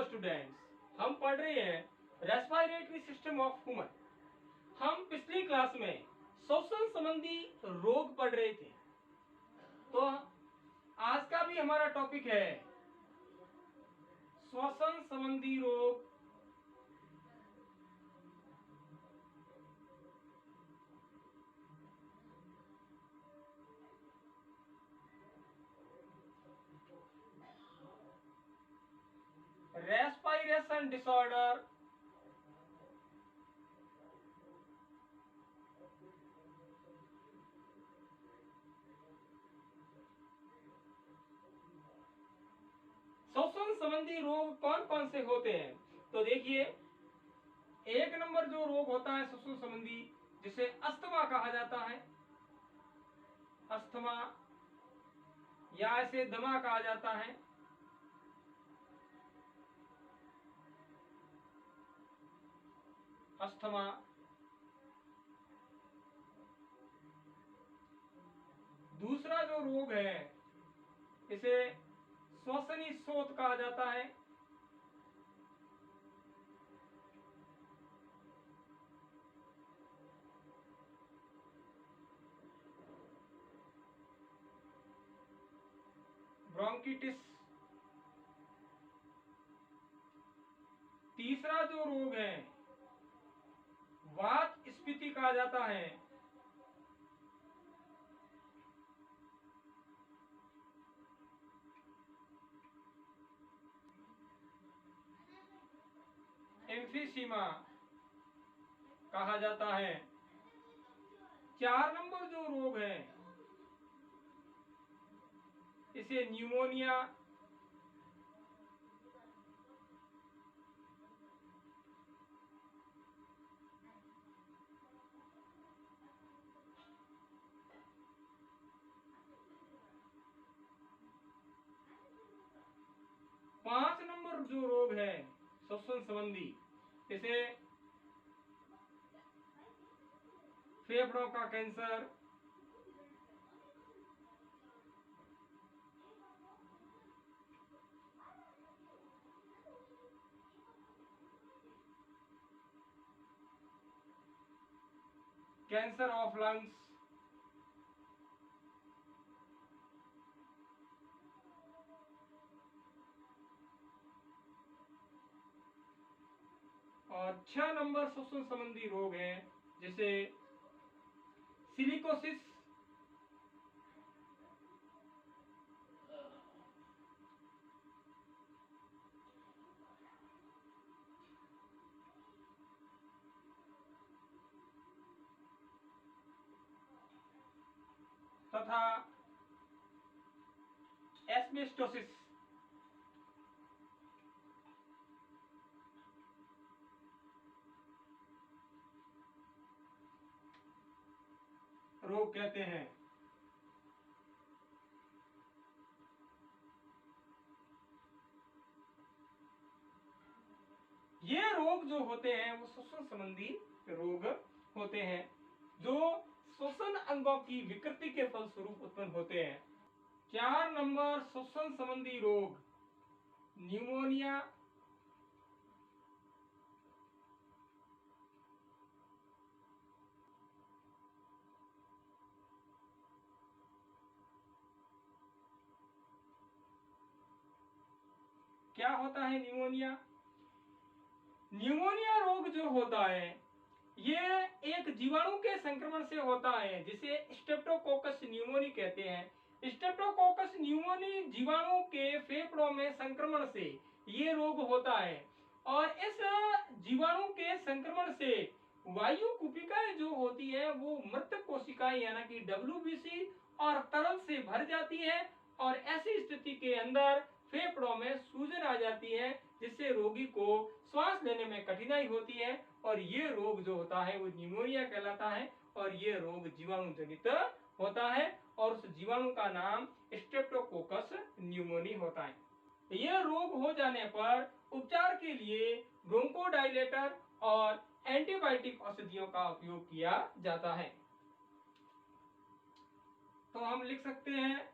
Hello students, हम पढ़ रहे हैं रेस्पिरेटरी सिस्टम ऑफ ह्यूमन। हम पिछली क्लास में श्वसन संबंधी रोग पढ़ रहे थे। तो आज का भी हमारा टॉपिक है श्वसन संबंधी रोग। रेस्पिरेशन डिसऑर्डर, श्वसन संबंधी रोग कौन कौन से होते हैं? तो देखिए, एक नंबर जो रोग होता है श्वसन संबंधी, जिसे अस्थमा कहा जाता है, अस्थमा या इसे दमा कहा जाता है। अस्थमा। दूसरा जो रोग है इसे श्वसनी शोथ कहा जाता है। ब्रोंकिटिस। तीसरा जो रोग है वात स्फीति कहा जाता है। एम्फीसीमा कहा जाता है। 4 नंबर जो रोग है इसे न्यूमोनिया, पांच नंबर जो रोग है श्वसन संबंधी, इसे फेफड़ों का कैंसर, कैंसर ऑफ लंग्स, और 6 नंबर श्वसन संबंधी रोग है जिसे सिलिकोसिस, तथा एस्बेस्टोसिस रोग कहते हैं। ये रोग जो होते हैं वो श्वसन संबंधी रोग होते हैं जो श्वसन अंगों की विकृति के फलस्वरूप उत्पन्न होते हैं। 4 नंबर श्वसन संबंधी रोग न्यूमोनिया, क्या होता है न्यूमोनिया? न्यूमोनिया रोग जो होता है ये एक जीवाणु के संक्रमण से होता है जिसे स्ट्रेप्टोकोकस न्यूमोनी कहते हैं। स्ट्रेप्टोकोकस न्यूमोनी जीवाणु के फेफड़ों में संक्रमण से ये रोग होता है और इस जीवाणु के संक्रमण से वायु कुपिकाएं जो होती है वो मृत कोशिकाएं यानी कि WBC और तरल से भर जाती है और ऐसी स्थिति के अंदर फेफड़ों में सूजन आ जाती है जिससे रोगी को श्वास लेने में कठिनाई होती है और ये रोग जो होता है वो न्यूमोनिया कहलाता है और ये रोग जीवाणु जनित होता है और उस जीवाणु का नाम स्ट्रेप्टोकोकस न्यूमोनी होता है। यह रोग हो जाने पर उपचार के लिए ब्रोंकोडाइलेटर और एंटीबायोटिक औषधियों का उपयोग किया जाता है। तो हम लिख सकते हैं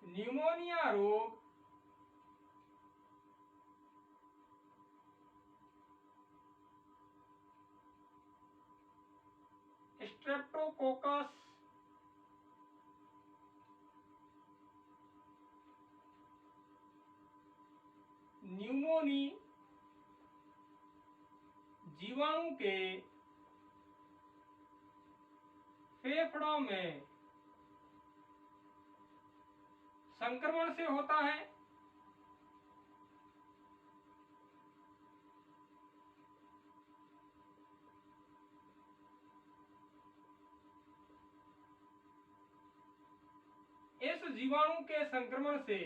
न्यूमोनिया रोग स्ट्रेप्टोकोकस न्यूमोनी जीवाणु के फेफड़ों में संक्रमण से होता है। इस जीवाणु के संक्रमण से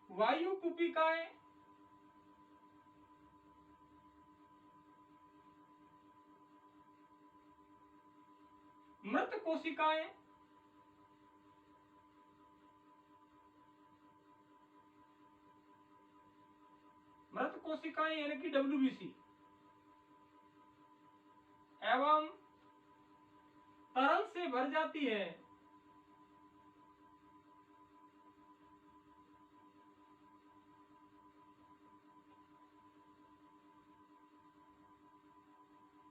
वायु कुपिकाएं, मृत कोशिकाएं, मृत कोशिकाएं यानी कि WBC एवं तरल से भर जाती है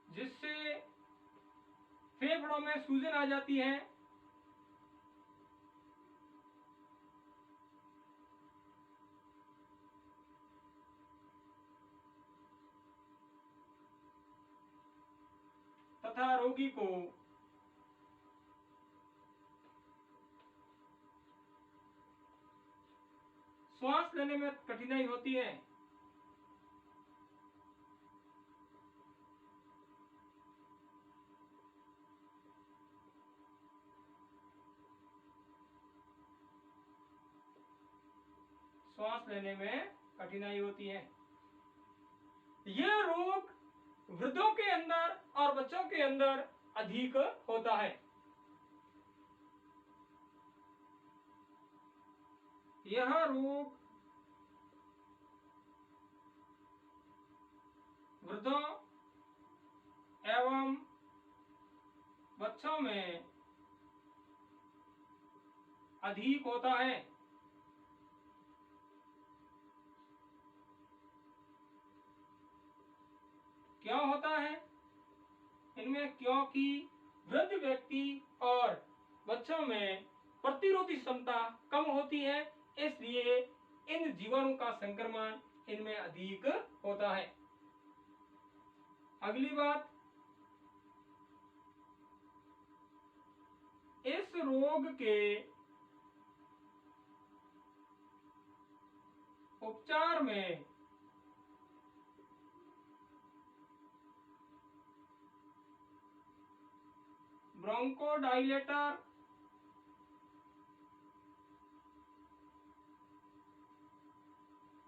जिससे फेफड़ों में सूजन आ जाती है। तथा रोगी को श्वास लेने में कठिनाई होती है। श्वास लेने में कठिनाई होती है। यह रोग वृद्धों के अंदर और बच्चों के अंदर अधिक होता है। यह रोग वृद्धों एवं बच्चों में अधिक होता है। क्यों होता है इनमें? क्योंकि वृद्ध व्यक्ति और बच्चों में प्रतिरोधी क्षमता कम होती है, इसलिए इन जीवाणु का संक्रमण इनमें अधिक होता है। अगली बात, इस रोग के उपचार में ब्रोंकोडाइलेटर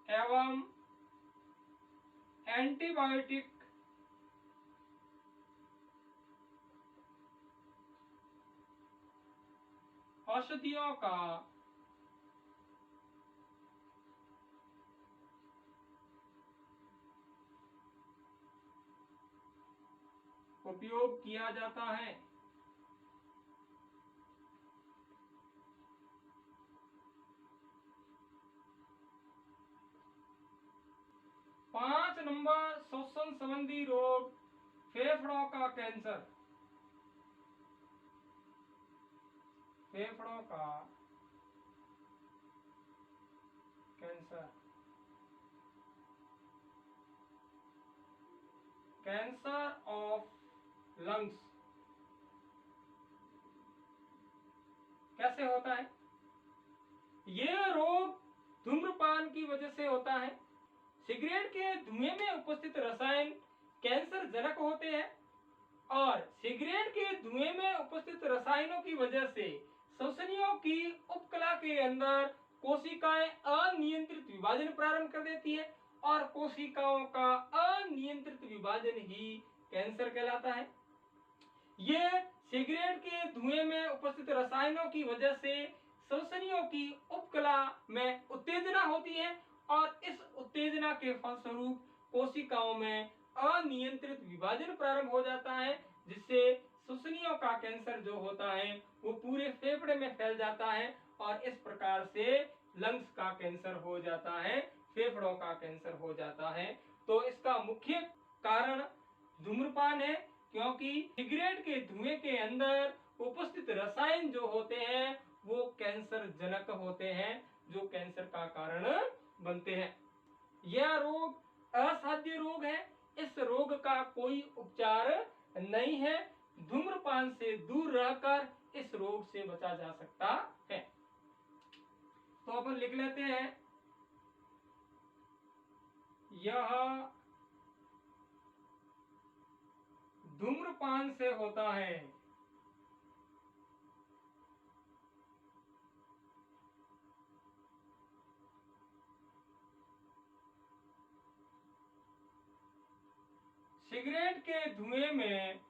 एवं एंटीबायोटिक औषधियों का उपयोग किया जाता है। 5 नंबर श्वसन संबंधी रोग, फेफड़ों का कैंसर। फेफड़ों का कैंसर, कैंसर ऑफ लंग्स कैसे होता है? यह रोग धूम्रपान की वजह से होता है। सिगरेट के धुएं में उपस्थित रसायन कैंसर जनक होते हैं और सिगरेट के धुएं में उपस्थित रसायनों की वजह से श्वसनियों की उपकला के अंदर कोशिकाएं अनियंत्रित विभाजन प्रारंभ कर देती है और कोशिकाओं का अनियंत्रित विभाजन ही कैंसर कहलाता है। ये सिगरेट के धुएं में उपस्थित रसायनों की वजह से श्वसनियों की उपकला में उत्तेजना होती है और इस उत्तेजना के फलस्वरूप कोशिकाओं में अनियंत्रित विभाजन प्रारंभ हो जाता है, जिससे श्वसनियों का कैंसर जो होता है वो पूरे फेफड़े में फैल जाता है और इस प्रकार से लंग्स का कैंसर हो जाता है, फेफड़ों का कैंसर हो जाता है। तो इसका मुख्य कारण धूम्रपान है, क्योंकि सिगरेट के धुएं के अंदर उपस्थित रसायन जो होते हैं वो कैंसर जनक होते हैं, जो कैंसर का कारण बनते हैं। यह रोग असाध्य रोग है, इस रोग का कोई उपचार नहीं है। धूम्रपान से दूर रहकर इस रोग से बचा जा सकता है। तो अपन लिख लेते हैं, यह धूम्रपान से होता है। सिगरेट के धुएं में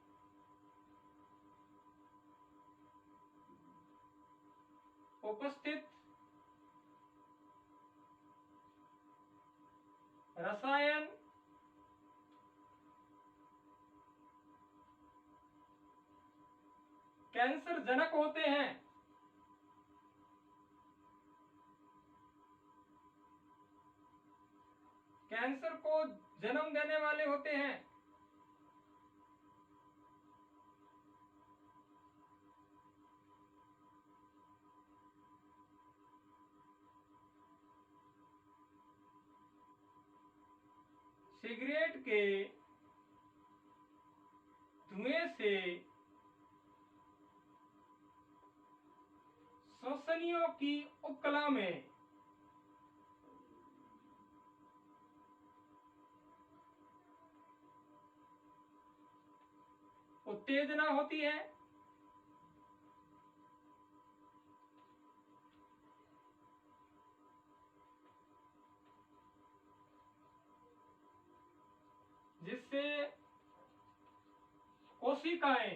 उपस्थित रसायन कैंसर जनक होते हैं। कैंसर को जन्म देने वाले होते हैं। सिगरेट के धुएं से श्वसनियों की उपकला में उत्तेजना होती है। जिससे कोशिकाएं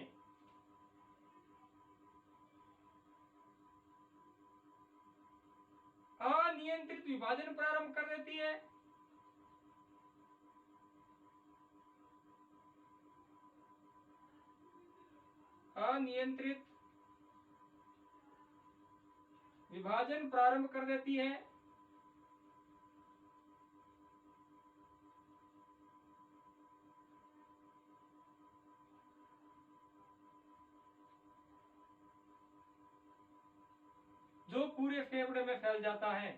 अनियंत्रित विभाजन प्रारंभ कर देती है। अनियंत्रित विभाजन प्रारंभ कर देती है। जो पूरे फेफड़े में फैल जाता है।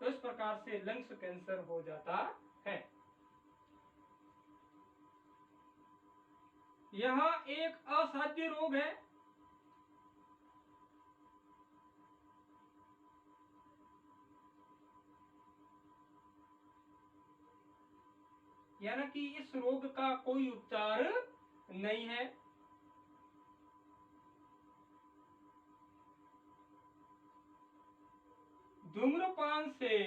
तो इस प्रकार से लंग्स कैंसर हो जाता है। यह एक असाध्य रोग है। यानी कि इस रोग का कोई उपचार नहीं है। धूम्रपान से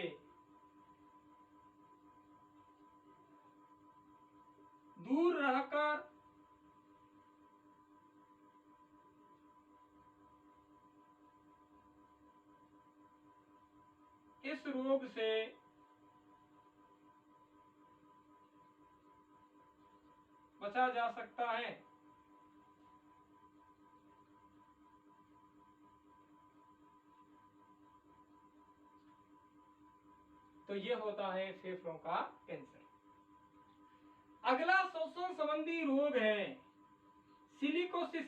दूर रहकर इस रोग से बचा जा सकता है। तो ये होता है फेफड़ों का कैंसर। अगला श्वसन संबंधी रोग है सिलिकोसिस।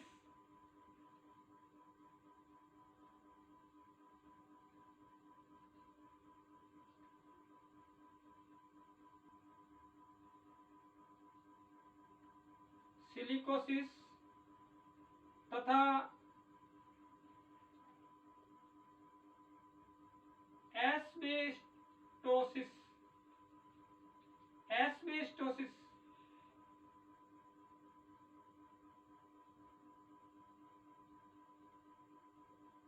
सिलिकोसिस तथा एस्बेस्टोसिस। एस्बेस्टोसिस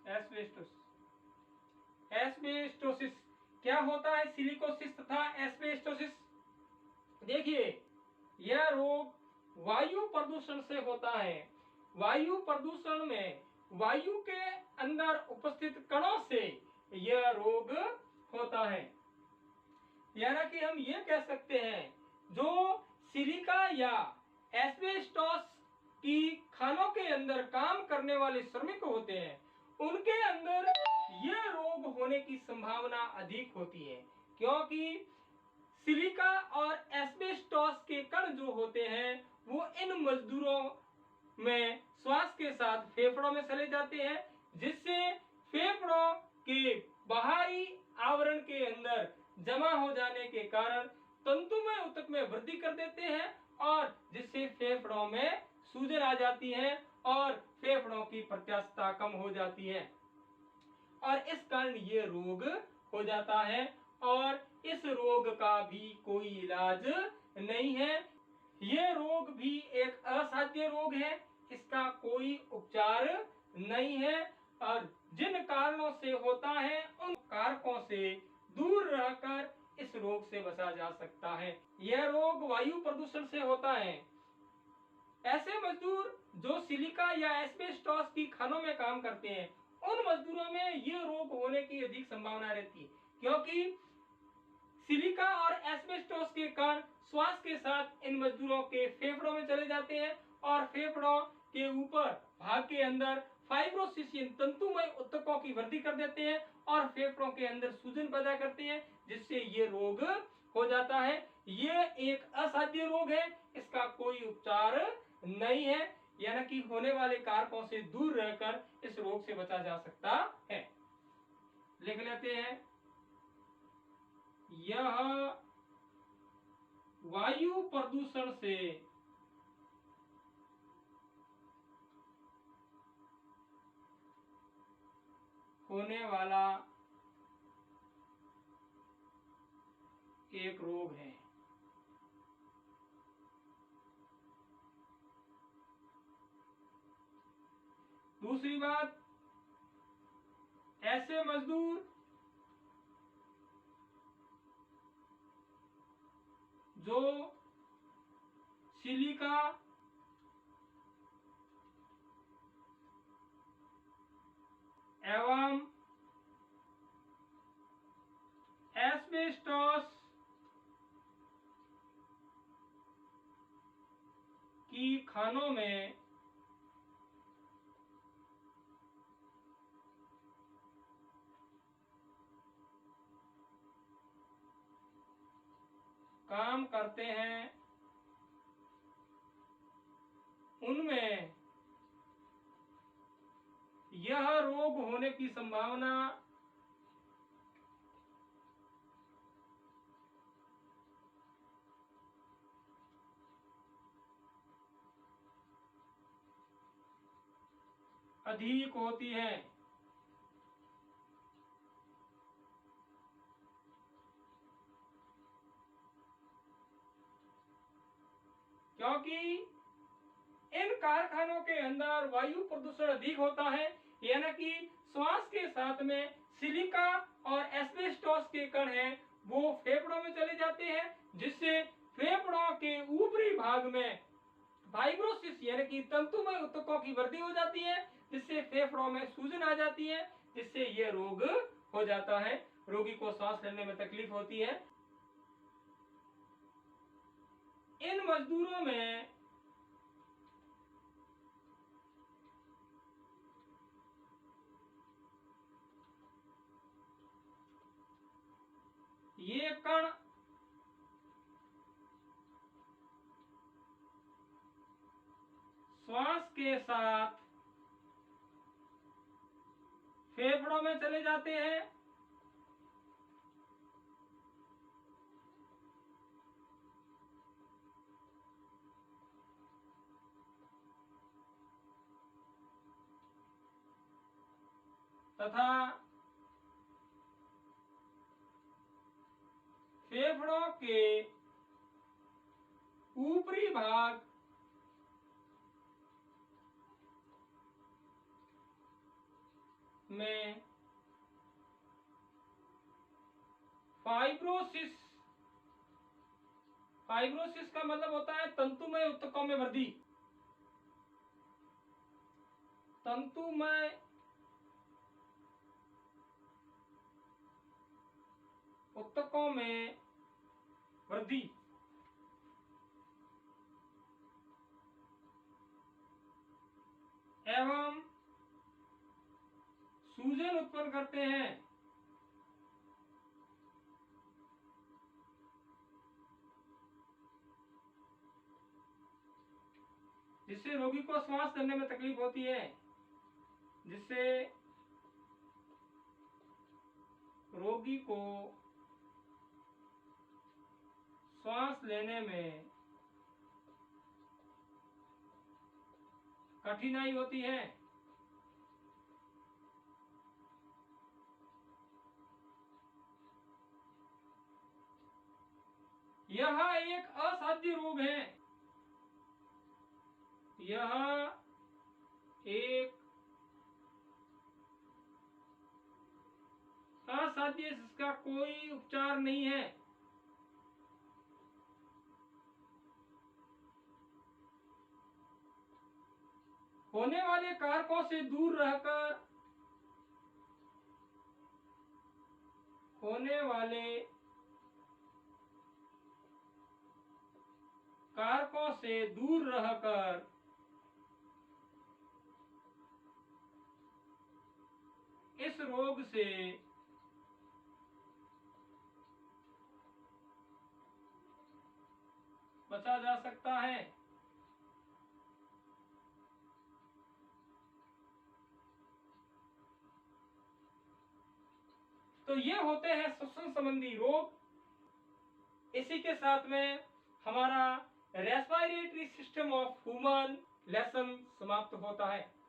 एस्बेस्टोसिस क्या होता है सिलिकोसिस तथा एस्बेस्टोसिस? देखिए, यह रोग वायु प्रदूषण से होता है। वायु प्रदूषण में वायु के अंदर उपस्थित कणों से यह रोग होता है। यानी कि हम ये कह सकते हैं, जो सिलिका या एस्बेस्टोस की खानों के अंदर काम करने वाले श्रमिक होते हैं, उनके अंदर यह रोग होने की संभावना अधिक होती है, क्योंकि सिलिका और एस्बेस्टोस के कण जो होते हैं वो इन मजदूरों में श्वास के साथ फेफड़ों में चले जाते हैं, जिससे फेफड़ों के बाहरी आवरण के अंदर जमा हो जाने के कारण तंतुमय ऊतक में वृद्धि कर देते हैं, और जिससे फेफड़ों में सूजन आ जाती है और फेफड़ों की प्रत्यास्थता कम हो जाती है, और इस कारण ये रोग हो जाता है। और इस रोग का भी कोई इलाज नहीं है। ये रोग भी एक असाध्य रोग है, इसका कोई उपचार नहीं है, और जिन कारणों से होता है उन कारकों से दूर रहकर इस रोग से बचा जा सकता है। यह रोग वायु प्रदूषण से होता है। ऐसे मजदूर जो सिलिका या एस्बेस्टोस की खानों में काम करते हैं, उन मजदूरों में यह रोग होने की अधिक संभावना रहती है, क्योंकि सिलिका और एस्बेस्टोस के कण श्वास के साथ इन मजदूरों के फेफड़ों में चले जाते हैं, और फेफड़ों के ऊपर भाग के अंदर फाइब्रोसिस तंतुमय ऊतकों की वृद्धि कर देते हैं, और फेफड़ों के अंदर सूजन पैदा करते हैं, जिससे ये रोग हो जाता है। ये एक असाध्य रोग है, इसका कोई उपचार नहीं है, यानी कि होने वाले कारकों से दूर रहकर इस रोग से बचा जा सकता है। लिख लेते हैं, यह वायु प्रदूषण से होने वाला एक रोग है। दूसरी बात, ऐसे मजदूर जो सिलिका एवं एस्बेस्टोस की खानों में काम करते हैं, उनमें यह रोग होने की संभावना अधिक होती है। क्योंकि इन कारखानों के अंदर वायु प्रदूषण अधिक होता है, यानी कि श्वास के साथ में सिलिका और एस्बेस्टोस के कण हैं, वो फेफड़ों में चले जाते हैं, जिससे फेफड़ों के ऊपरी भाग में फाइब्रोसिस यानी कि तंतुमय ऊतकों की वृद्धि हो जाती है, जिससे फेफड़ों में सूजन आ जाती है, जिससे यह रोग हो जाता है। रोगी को सांस लेने में तकलीफ होती है। इन मजदूरों में ये कण श्वास के साथ फेफड़ों में चले जाते हैं, तथा फेफड़ों के ऊपरी भाग में फाइब्रोसिस, फाइब्रोसिस का मतलब होता है तंतुमय ऊतकों में वृद्धि। तंतुमय ऊतकों में वृद्धि एवं सूजन उत्पन्न करते हैं। जिससे रोगी को श्वास लेने में तकलीफ होती है, जिससे रोगी को श्वास लेने में कठिनाई होती है। यह एक असाध्य रोग है। यह एक असाध्य, जिसका कोई उपचार नहीं है। होने वाले कारकों से दूर रहकर, होने वाले कारकों से दूर रहकर इस रोग से बचा जा सकता है। तो ये होते हैं श्वसन संबंधी रोग। इसी के साथ में हमारा respiratory system of human lesson समाप्त होता है।